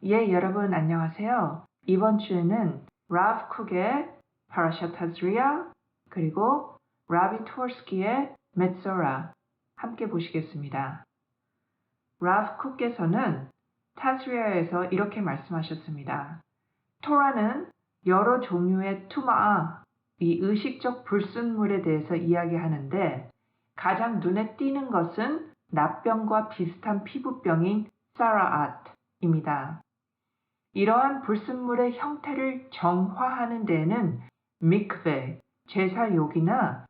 예, 여러분 안녕하세요. 이번 주에는 라브 쿡의 파라샤 타즈리아 그리고 라비 토르스키의 메츠오라 함께 보시겠습니다. 라브 쿡께서는 타즈리아에서 이렇게 말씀하셨습니다. 토라는 여러 종류의 투마아, 이 의식적 불순물에 대해서 이야기하는데 가장 눈에 띄는 것은 납병과 비슷한 피부병인 사라앗입니다. 이러한 불순물의 형태를 정화하는 데에는 미크베, 제사욕이나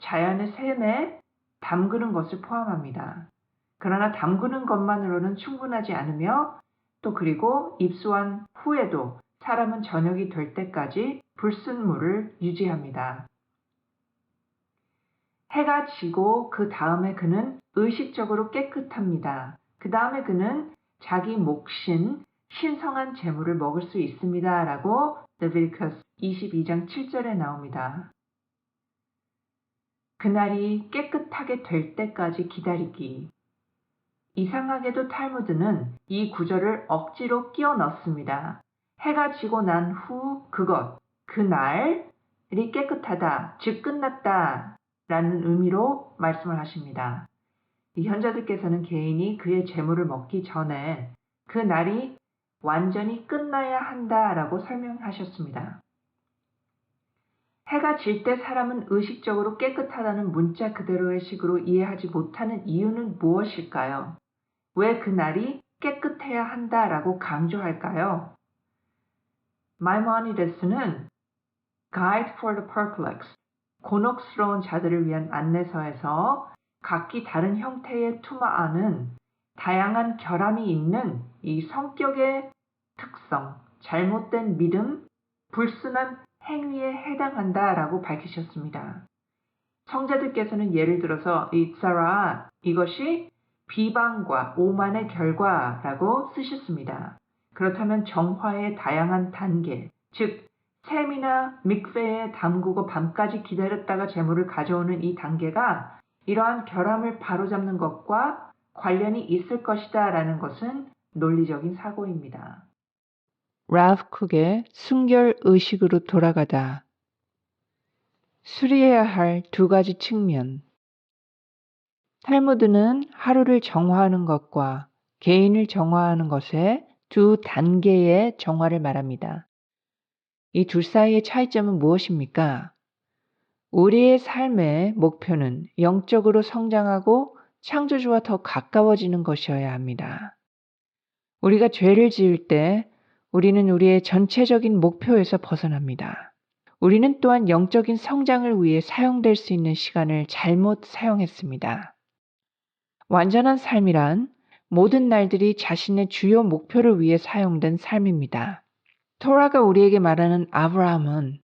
자연의 샘에 담그는 것을 포함합니다. 그러나 담그는 것만으로는 충분하지 않으며 또 그리고 입수한 후에도 사람은 저녁이 될 때까지 불순물을 유지합니다. 해가 지고 그 다음에 그는 의식적으로 깨끗합니다. 그 다음에 그는 자기 몫인 신성한 재물을 먹을 수 있습니다. 라고 레비티커스 22장 7절에 나옵니다. 그날이 깨끗하게 될 때까지 기다리기. 이상하게도 탈무드는 이 구절을 억지로 끼워 넣습니다. 해가 지고 난 후 그날이 깨끗하다, 즉 끝났다 라는 의미로 말씀을 하십니다. 이 현자들께서는 개인이 그의 재물을 먹기 전에 그 날이 완전히 끝나야 한다라고 설명하셨습니다. 해가 질 때 사람은 의식적으로 깨끗하다는 문자 그대로의 식으로 이해하지 못하는 이유는 무엇일까요? 왜 그 날이 깨끗해야 한다라고 강조할까요? 마이모니데스는 Guide for the Perplexed, 곤혹스러운 자들을 위한 안내서에서 각기 다른 형태의 투마아는 다양한 결함이 있는 이 성격의 특성, 잘못된 믿음, 불순한 행위에 해당한다라고 밝히셨습니다. 성자들께서는 예를 들어서 이 사라, 이것이 비방과 오만의 결과라고 쓰셨습니다. 그렇다면 정화의 다양한 단계, 즉 샘이나 mikve에 담그고 밤까지 기다렸다가 재물을 가져오는 이 단계가 이러한 결함을 바로잡는 것과 관련이 있을 것이다 라는 것은 논리적인 사고입니다. 라브 쿡의 순결 의식으로 돌아가다. 수리해야 할 두 가지 측면. 탈무드는 하루를 정화하는 것과 개인을 정화하는 것의 두 단계의 정화를 말합니다. 이 둘 사이의 차이점은 무엇입니까? 우리의 삶의 목표는 영적으로 성장하고 창조주와 더 가까워지는 것이어야 합니다. 우리가 죄를 지을 때 우리는 우리의 전체적인 목표에서 벗어납니다. 우리는 또한 영적인 성장을 위해 사용될 수 있는 시간을 잘못 사용했습니다. 완전한 삶이란 모든 날들이 자신의 주요 목표를 위해 사용된 삶입니다. 토라가 우리에게 말하는 아브라함은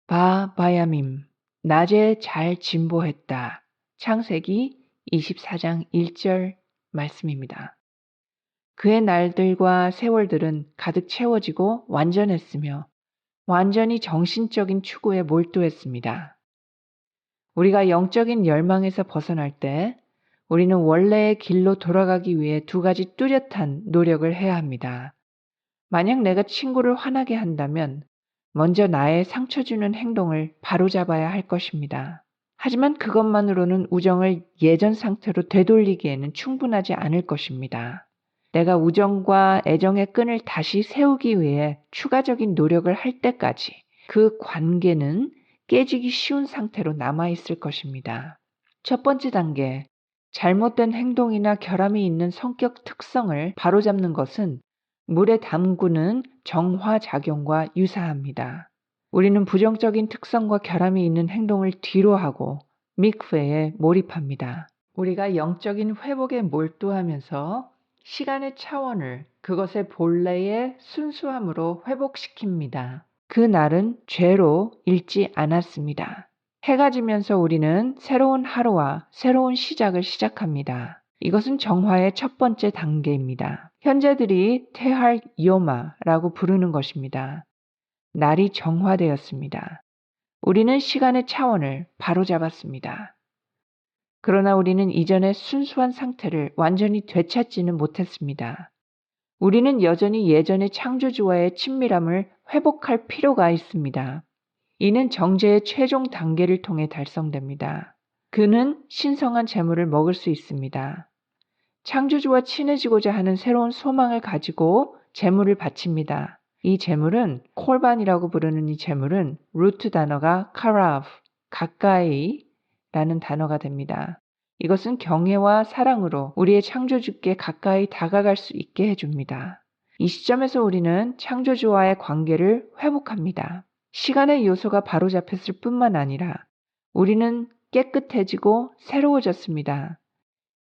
바야밈, 낮에 잘 진보했다. 창세기 24장 1절 말씀입니다. 그의 날들과 세월들은 가득 채워지고 완전했으며 완전히 정신적인 추구에 몰두했습니다. 우리가 영적인 열망에서 벗어날 때 우리는 원래의 길로 돌아가기 위해 두 가지 뚜렷한 노력을 해야 합니다. 만약 내가 친구를 화나게 한다면 먼저 나의 상처 주는 행동을 바로잡아야 할 것입니다. 하지만 그것만으로는 우정을 예전 상태로 되돌리기에는 충분하지 않을 것입니다. 내가 우정과 애정의 끈을 다시 세우기 위해 추가적인 노력을 할 때까지 그 관계는 깨지기 쉬운 상태로 남아있을 것입니다. 첫 번째 단계, 잘못된 행동이나 결함이 있는 성격 특성을 바로잡는 것은 물에 담그는 정화작용과 유사합니다. 우리는 부정적인 특성과 결함이 있는 행동을 뒤로하고 mikve에 몰입합니다. 우리가 영적인 회복에 몰두하면서 시간의 차원을 그것의 본래의 순수함으로 회복시킵니다. 그 날은 죄로 잃지 않았습니다. 해가 지면서 우리는 새로운 하루와 새로운 시작을 시작합니다. 이것은 정화의 첫 번째 단계입니다. 현재들이 테할 요마라고 부르는 것입니다. 날이 정화되었습니다. 우리는 시간의 차원을 바로잡았습니다. 그러나 우리는 이전의 순수한 상태를 완전히 되찾지는 못했습니다. 우리는 여전히 예전의 창조주와의 친밀함을 회복할 필요가 있습니다. 이는 정죄의 최종 단계를 통해 달성됩니다. 그는 신성한 재물을 먹을 수 있습니다. 창조주와 친해지고자 하는 새로운 소망을 가지고 재물을 바칩니다. 이 재물은 콜반이라고 부르는 이 재물은 루트 단어가 카라브, 가까이라는 단어가 됩니다. 이것은 경외와 사랑으로 우리의 창조주께 가까이 다가갈 수 있게 해줍니다. 이 시점에서 우리는 창조주와의 관계를 회복합니다. 시간의 요소가 바로잡혔을 뿐만 아니라 우리는 깨끗해지고 새로워졌습니다.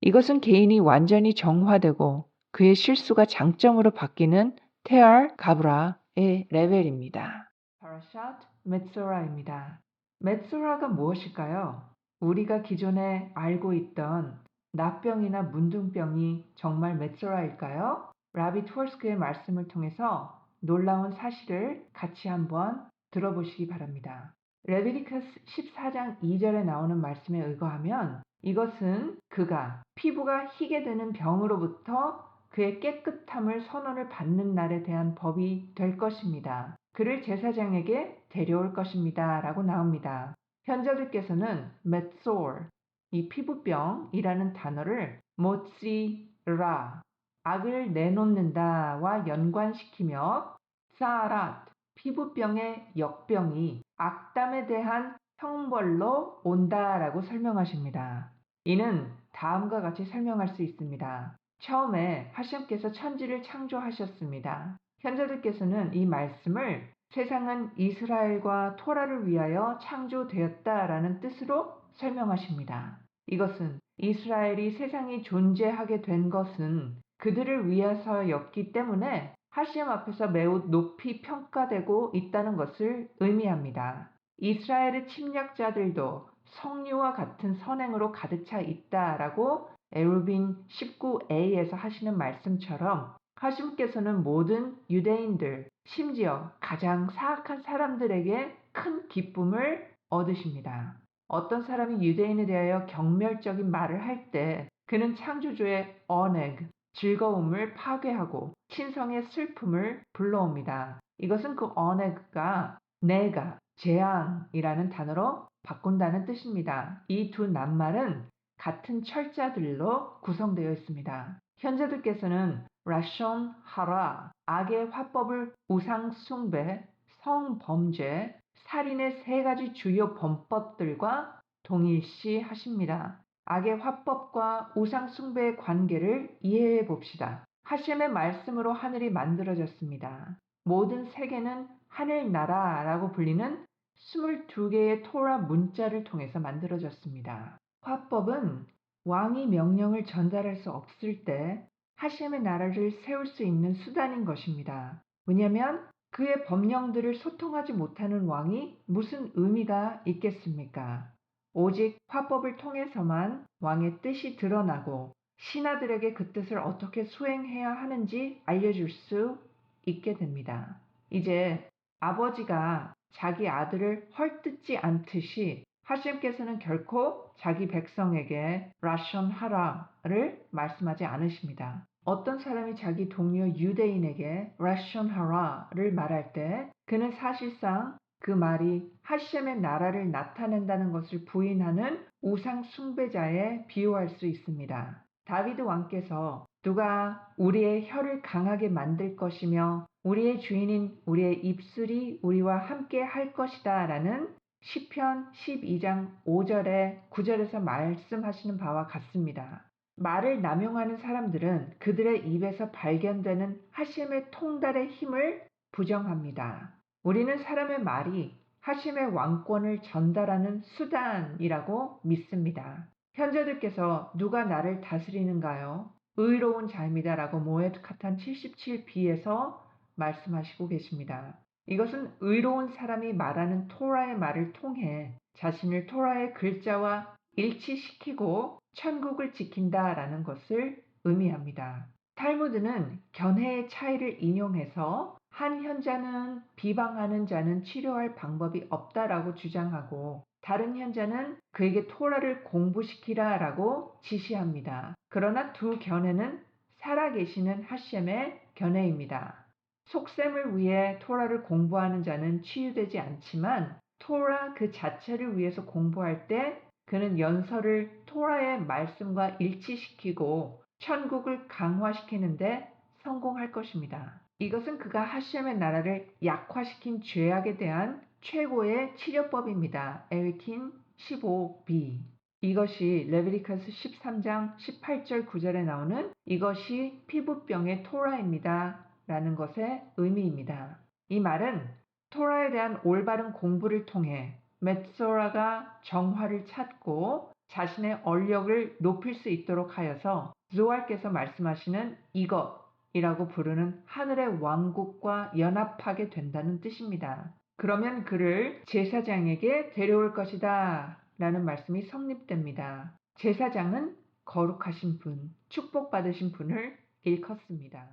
이것은 개인이 완전히 정화되고 그의 실수가 장점으로 바뀌는 테알 가브라의 레벨입니다. 파라샷 메소라입니다. 메소라가 무엇일까요? 우리가 기존에 알고 있던 납병이나 문둥병이 정말 메소라일까요? 라비 투얼스크의 말씀을 통해서 놀라운 사실을 같이 한번 들어보시기 바랍니다. 레비디크스 14장 2절에 나오는 말씀에 의거하면 이것은 그가 피부가 희게 되는 병으로부터 그의 깨끗함을 선언을 받는 날에 대한 법이 될 것입니다. 그를 제사장에게 데려올 것입니다. 라고 나옵니다. 현자들께서는 메솔, 이 피부병이라는 단어를 모찌라, 악을 내놓는다와 연관시키며 사랏, 피부병의 역병이 악담에 대한 형벌로 온다라고 설명하십니다. 이는 다음과 같이 설명할 수 있습니다. 처음에 하심께서 천지를 창조하셨습니다. 현자들께서는 이 말씀을 세상은 이스라엘과 토라를 위하여 창조되었다라는 뜻으로 설명하십니다. 이것은 이스라엘이 세상이 존재하게 된 것은 그들을 위해서였기 때문에 하심 앞에서 매우 높이 평가되고 있다는 것을 의미합니다. 이스라엘의 침략자들도 성류와 같은 선행으로 가득 차 있다라고 에루빈 19a에서 하시는 말씀처럼 하심께서는 모든 유대인들, 심지어 가장 사악한 사람들에게 큰 기쁨을 얻으십니다. 어떤 사람이 유대인에 대하여 경멸적인 말을 할 때 그는 창조주의 언액, 즐거움을 파괴하고 신성의 슬픔을 불러옵니다. 이것은 그 언액가 내가, 재앙이라는 단어로 바꾼다는 뜻입니다. 이 두 낱말은 같은 철자들로 구성되어 있습니다. 현자들께서는 라숀 하라, 악의 화법을 우상 숭배, 성범죄, 살인의 세 가지 주요 범법들과 동일시 하십니다. 악의 화법과 우상 숭배의 관계를 이해해 봅시다. 하셴의 말씀으로 하늘이 만들어졌습니다. 모든 세계는 하늘나라라고 불리는 22개의 토라 문자를 통해서 만들어졌습니다. 화법은 왕이 명령을 전달할 수 없을 때 하셴의 나라를 세울 수 있는 수단인 것입니다. 왜냐하면 그의 법령들을 소통하지 못하는 왕이 무슨 의미가 있겠습니까? 오직 화법을 통해서만 왕의 뜻이 드러나고 신하들에게 그 뜻을 어떻게 수행해야 하는지 알려줄 수 있게 됩니다. 이제 아버지가 자기 아들을 헐뜯지 않듯이 하심께서는 결코 자기 백성에게 라숀 하라를 말씀하지 않으십니다. 어떤 사람이 자기 동료 유대인에게 라숀 하라를 말할 때 그는 사실상 그 말이 하셴의 나라를 나타낸다는 것을 부인하는 우상 숭배자에 비유할 수 있습니다. 다비드 왕께서 누가 우리의 혀를 강하게 만들 것이며 우리의 주인인 우리의 입술이 우리와 함께 할 것이다 라는 시편 12장 5절에 9절에서 말씀하시는 바와 같습니다. 말을 남용하는 사람들은 그들의 입에서 발견되는 하심의 통달의 힘을 부정합니다. 우리는 사람의 말이 하심의 왕권을 전달하는 수단이라고 믿습니다. 현자들께서 누가 나를 다스리는가요? 의로운 자입니다. 라고 모에드 카탄 77b에서 말씀하시고 계십니다. 이것은 의로운 사람이 말하는 토라의 말을 통해 자신을 토라의 글자와 일치시키고 천국을 지킨다라는 것을 의미합니다. 탈무드는 견해의 차이를 인용해서 한 현자는 비방하는 자는 치료할 방법이 없다라고 주장하고 다른 현자는 그에게 토라를 공부시키라라고 지시합니다. 그러나 두 견해는 살아계시는 하셴의 견해입니다. 속셈을 위해 토라를 공부하는 자는 치유되지 않지만 토라 그 자체를 위해서 공부할 때 그는 연설을 토라의 말씀과 일치시키고 천국을 강화시키는데 성공할 것입니다. 이것은 그가 하셴의 나라를 약화시킨 죄악에 대한 최고의 치료법입니다. 엘킨 15b. 이것이 레위기쿠스 13장 18절 9절에 나오는 이것이 피부병의 토라입니다. 라는 것의 의미입니다. 이 말은 토라에 대한 올바른 공부를 통해 мет소라가 정화를 찾고 자신의 얼력을 높일 수 있도록 하여서 조알께서 말씀하시는 이것이라고 부르는 하늘의 왕국과 연합하게 된다는 뜻입니다. 그러면 그를 제사장에게 데려올 것이다 라는 말씀이 성립됩니다. 제사장은 거룩하신 분, 축복받으신 분을 일컫습니다.